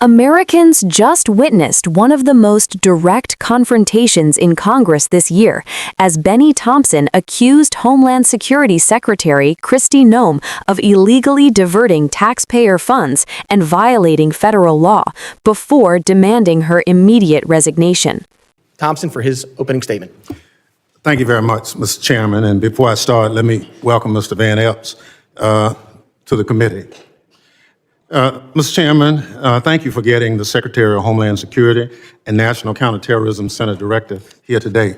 Americans just witnessed one of the most direct confrontations in Congress this year as Bennie Thompson accused Homeland Security Secretary Kristi Noem of illegally diverting taxpayer funds and violating federal law before demanding her immediate resignation. Thompson for his opening statement. Thank you very much, Mr. Chairman. And before I start, let me welcome Mr. Van Epps to the committee. Mr. Chairman, thank you for getting the Secretary of Homeland Security and National Counterterrorism Center Director here today.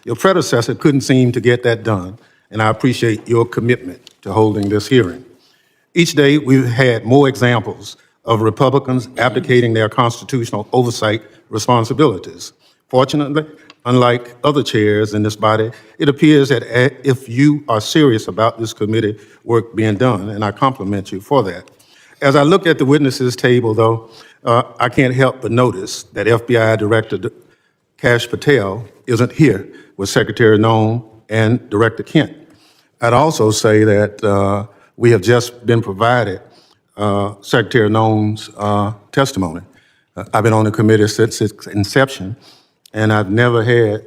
Your predecessor couldn't seem to get that done, and I appreciate your commitment to holding this hearing. Each day, we've had more examples of Republicans abdicating their constitutional oversight responsibilities. Fortunately, unlike other chairs in this body, it appears that if you are serious about this committee work being done, and I compliment you for that. As I look at the witnesses table, though, I can't help but notice that FBI Director Kash Patel isn't here with Secretary Noem and Director Kent. I'd also say that we have just been provided Secretary Noem's testimony. I've been on the committee since its inception, and I've never had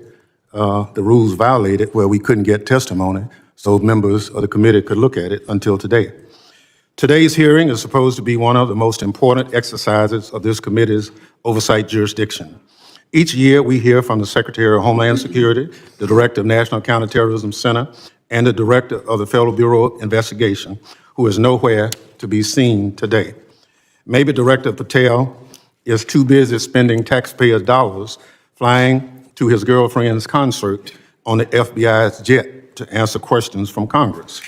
the rules violated where we couldn't get testimony so members of the committee could look at it until today. Today's hearing is supposed to be one of the most important exercises of this committee's oversight jurisdiction. Each year, we hear from the Secretary of Homeland Security, the Director of National Counterterrorism Center, and the Director of the Federal Bureau of Investigation, who is nowhere to be seen today. Maybe Director Patel is too busy spending taxpayers' dollars flying to his girlfriend's concert on the FBI's jet to answer questions from Congress.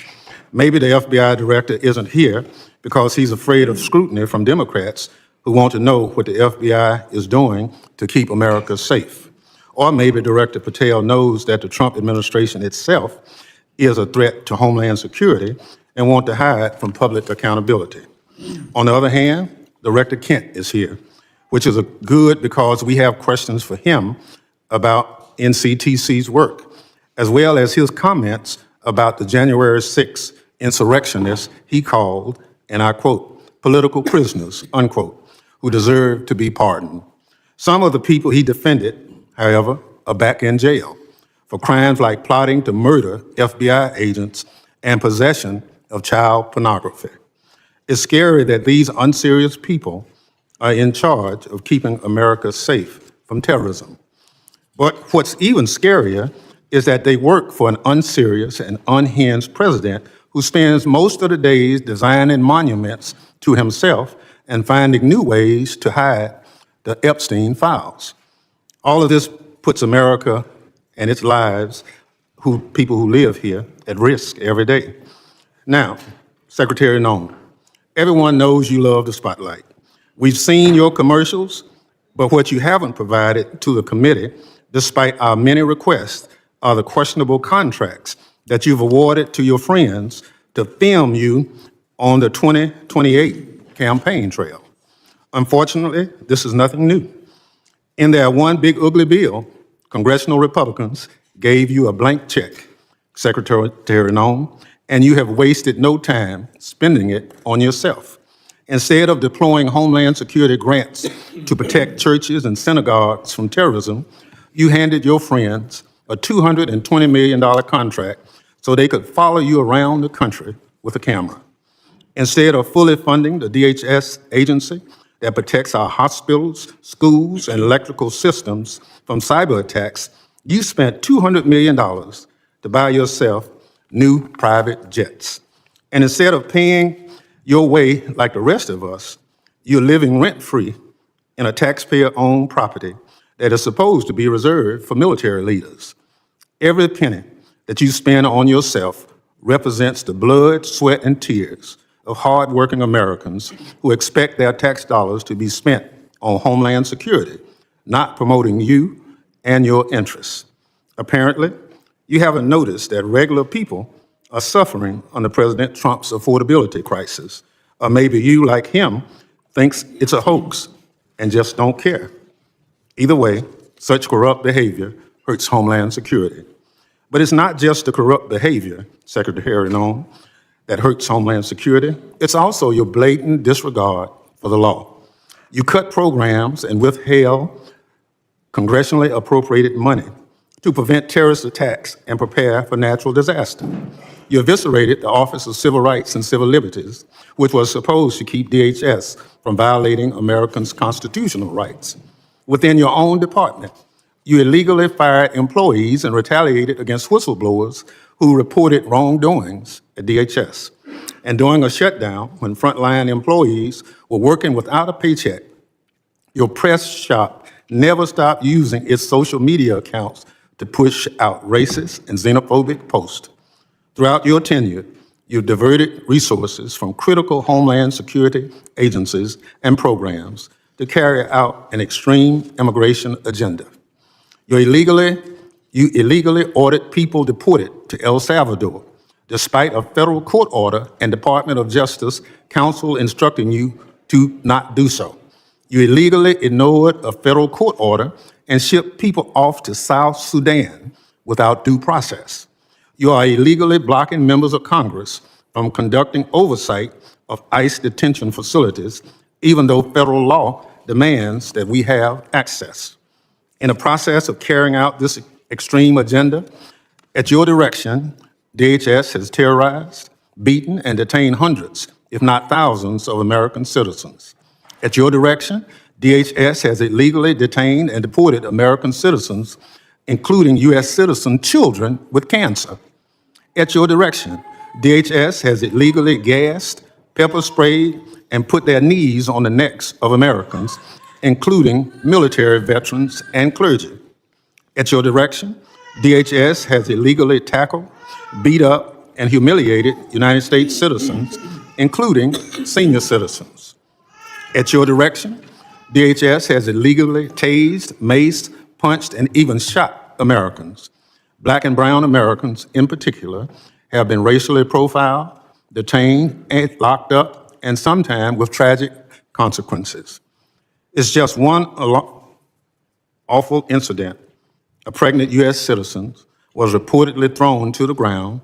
Maybe the FBI director isn't here because he's afraid of scrutiny from Democrats who want to know what the FBI is doing to keep America safe. Or maybe Director Patel knows that the Trump administration itself is a threat to Homeland Security and wants to hide from public accountability. On the other hand, Director Kent is here, which is good because we have questions for him about NCTC's work, as well as his comments about the January 6th insurrectionists he called, and I quote, political prisoners, unquote, who deserve to be pardoned. Some of the people he defended, however, are back in jail for crimes like plotting to murder FBI agents and possession of child pornography. It's scary that these unserious people are in charge of keeping America safe from terrorism. But what's even scarier is that they work for an unserious and unhinged president who spends most of the days designing monuments to himself and finding new ways to hide the Epstein files. All of this puts America and its lives, people who live here, at risk every day. Now, Secretary Noem, everyone knows you love the spotlight. We've seen your commercials, but what you haven't provided to the committee, despite our many requests, are the questionable contracts that you've awarded to your friends to film you on the 2028 campaign trail. Unfortunately, this is nothing new. In their one big ugly bill, congressional Republicans gave you a blank check, Secretary Noem, and you have wasted no time spending it on yourself. Instead of deploying Homeland Security grants to protect churches and synagogues from terrorism, you handed your friends a $220 million contract so they could follow you around the country with a camera. Instead of fully funding the DHS agency that protects our hospitals, schools, and electrical systems from cyber attacks, you spent $200 million to buy yourself new private jets. And instead of paying your way like the rest of us, you're living rent-free in a taxpayer-owned property that is supposed to be reserved for military leaders. Every penny that you spend on yourself represents the blood, sweat, and tears of hardworking Americans who expect their tax dollars to be spent on Homeland Security, not promoting you and your interests. Apparently, you haven't noticed that regular people are suffering under President Trump's affordability crisis. Or maybe you, like him, thinks it's a hoax and just don't care. Either way, such corrupt behavior hurts Homeland Security. But it's not just the corrupt behavior, Secretary Noem, that hurts Homeland Security. It's also your blatant disregard for the law. You cut programs and withheld congressionally appropriated money to prevent terrorist attacks and prepare for natural disaster. You eviscerated the Office of Civil Rights and Civil Liberties, which was supposed to keep DHS from violating Americans' constitutional rights. Within your own department, you illegally fired employees and retaliated against whistleblowers who reported wrongdoings at DHS. And during a shutdown, when frontline employees were working without a paycheck, your press shop never stopped using its social media accounts to push out racist and xenophobic posts. Throughout your tenure, you diverted resources from critical homeland security agencies and programs to carry out an extreme immigration agenda. You illegally ordered people deported to El Salvador, despite a federal court order and Department of Justice counsel instructing you to not do so. You illegally ignored a federal court order and shipped people off to South Sudan without due process. You are illegally blocking members of Congress from conducting oversight of ICE detention facilities, even though federal law demands that we have access. In the process of carrying out this extreme agenda, at your direction, DHS has terrorized, beaten, and detained hundreds, if not thousands, of American citizens. At your direction, DHS has illegally detained and deported American citizens, including U.S. citizen children with cancer. At your direction, DHS has illegally gassed, pepper sprayed, and put their knees on the necks of Americans, including military veterans and clergy. At your direction, DHS has illegally tackled, beat up, and humiliated United States citizens, including senior citizens. At your direction, DHS has illegally tased, maced, punched, and even shot Americans. Black and brown Americans, in particular, have been racially profiled, detained, and locked up, and sometimes with tragic consequences. It's just one awful incident. A pregnant U.S. citizen was reportedly thrown to the ground,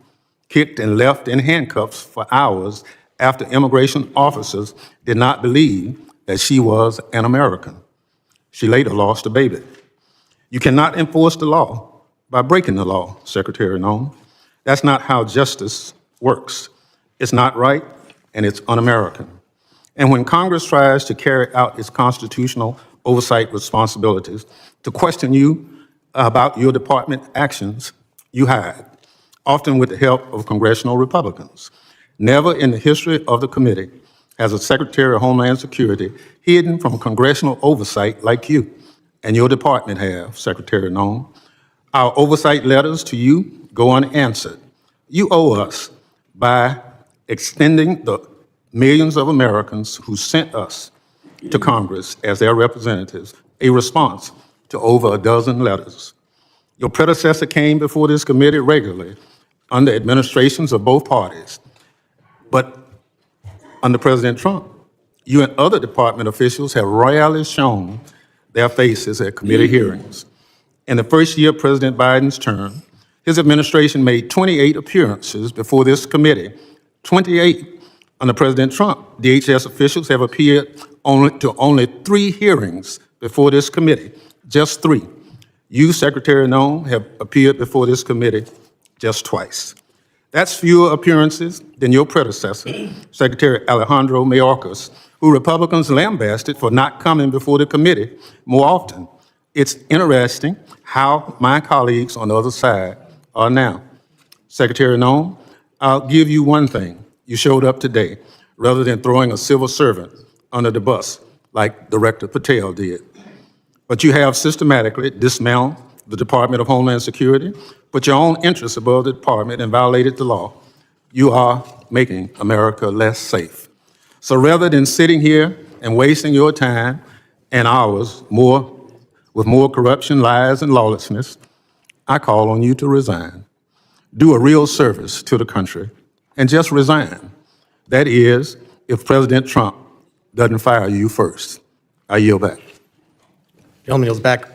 kicked, and left in handcuffs for hours after immigration officers did not believe that she was an American. She later lost a baby. You cannot enforce the law by breaking the law, Secretary Noem. That's not how justice works. It's not right, and it's un-American. And when Congress tries to carry out its constitutional oversight responsibilities to question you about your department actions, you hide, often with the help of congressional Republicans. Never in the history of the committee has a Secretary of Homeland Security hidden from congressional oversight like you and your department have, Secretary Noem. Our oversight letters to you go unanswered. You owe us by extending the millions of Americans who sent us to Congress as their representatives a response to over a dozen letters. Your predecessor came before this committee regularly under administrations of both parties. But under President Trump, you and other department officials have rarely shown their faces at committee hearings. In the first year of President Biden's term, his administration made 28 appearances before this committee. 28. Under President Trump, DHS officials have appeared only 3 hearings before this committee, just 3. You, Secretary Noem, have appeared before this committee just twice. That's fewer appearances than your predecessor, Secretary Alejandro Mayorkas, who Republicans lambasted for not coming before the committee more often. It's interesting how my colleagues on the other side are now. Secretary Noem, I'll give you one thing. You showed up today rather than throwing a civil servant under the bus like Director Patel did. But you have systematically dismantled the Department of Homeland Security, put your own interests above the department, and violated the law. You are making America less safe. So rather than sitting here and wasting your time and ours with more corruption, lies, and lawlessness, I call on you to resign. Do a real service to the country and just resign. That is, if President Trump doesn't fire you first. I yield back. Gentleman yields back.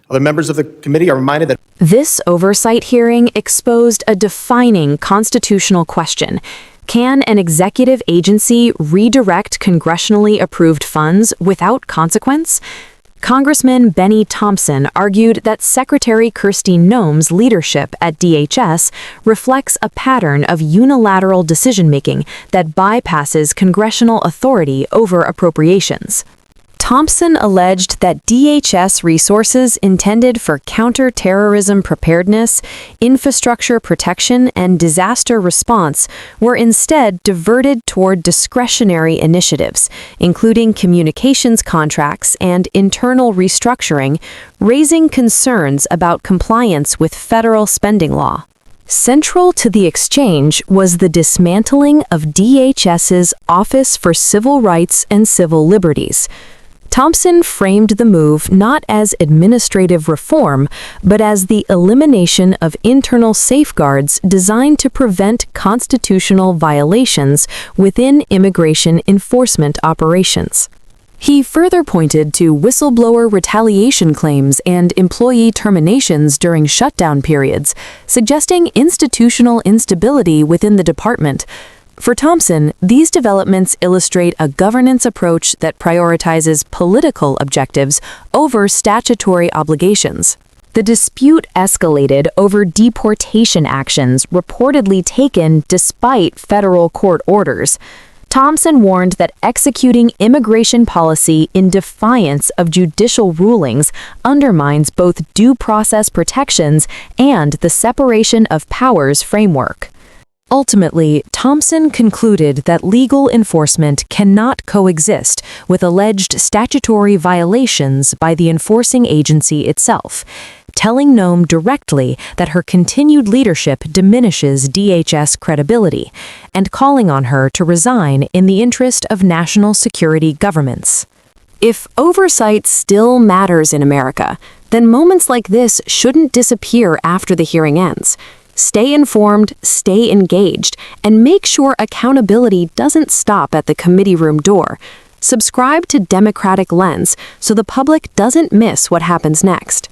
Other members of the committee are reminded that This oversight hearing exposed a defining constitutional question. Can an executive agency redirect congressionally approved funds without consequence? Congressman Bennie Thompson argued that Secretary Kristi Noem's leadership at DHS reflects a pattern of unilateral decision-making that bypasses congressional authority over appropriations. Thompson alleged that DHS resources intended for counter-terrorism preparedness, infrastructure protection, and disaster response were instead diverted toward discretionary initiatives, including communications contracts and internal restructuring, raising concerns about compliance with federal spending law. Central to the exchange was the dismantling of DHS's Office for Civil Rights and Civil Liberties. Thompson framed the move not as administrative reform, but as the elimination of internal safeguards designed to prevent constitutional violations within immigration enforcement operations. He further pointed to whistleblower retaliation claims and employee terminations during shutdown periods, suggesting institutional instability within the department. For Thompson, these developments illustrate a governance approach that prioritizes political objectives over statutory obligations. The dispute escalated over deportation actions reportedly taken despite federal court orders. Thompson warned that executing immigration policy in defiance of judicial rulings undermines both due process protections and the separation of powers framework. Ultimately, Thompson concluded that legal enforcement cannot coexist with alleged statutory violations by the enforcing agency itself, telling Noem directly that her continued leadership diminishes DHS credibility, and calling on her to resign in the interest of national security governments. If oversight still matters in America, then moments like this shouldn't disappear after the hearing ends. Stay informed, stay engaged, and make sure accountability doesn't stop at the committee room door. Subscribe to Democratic Lens so the public doesn't miss what happens next.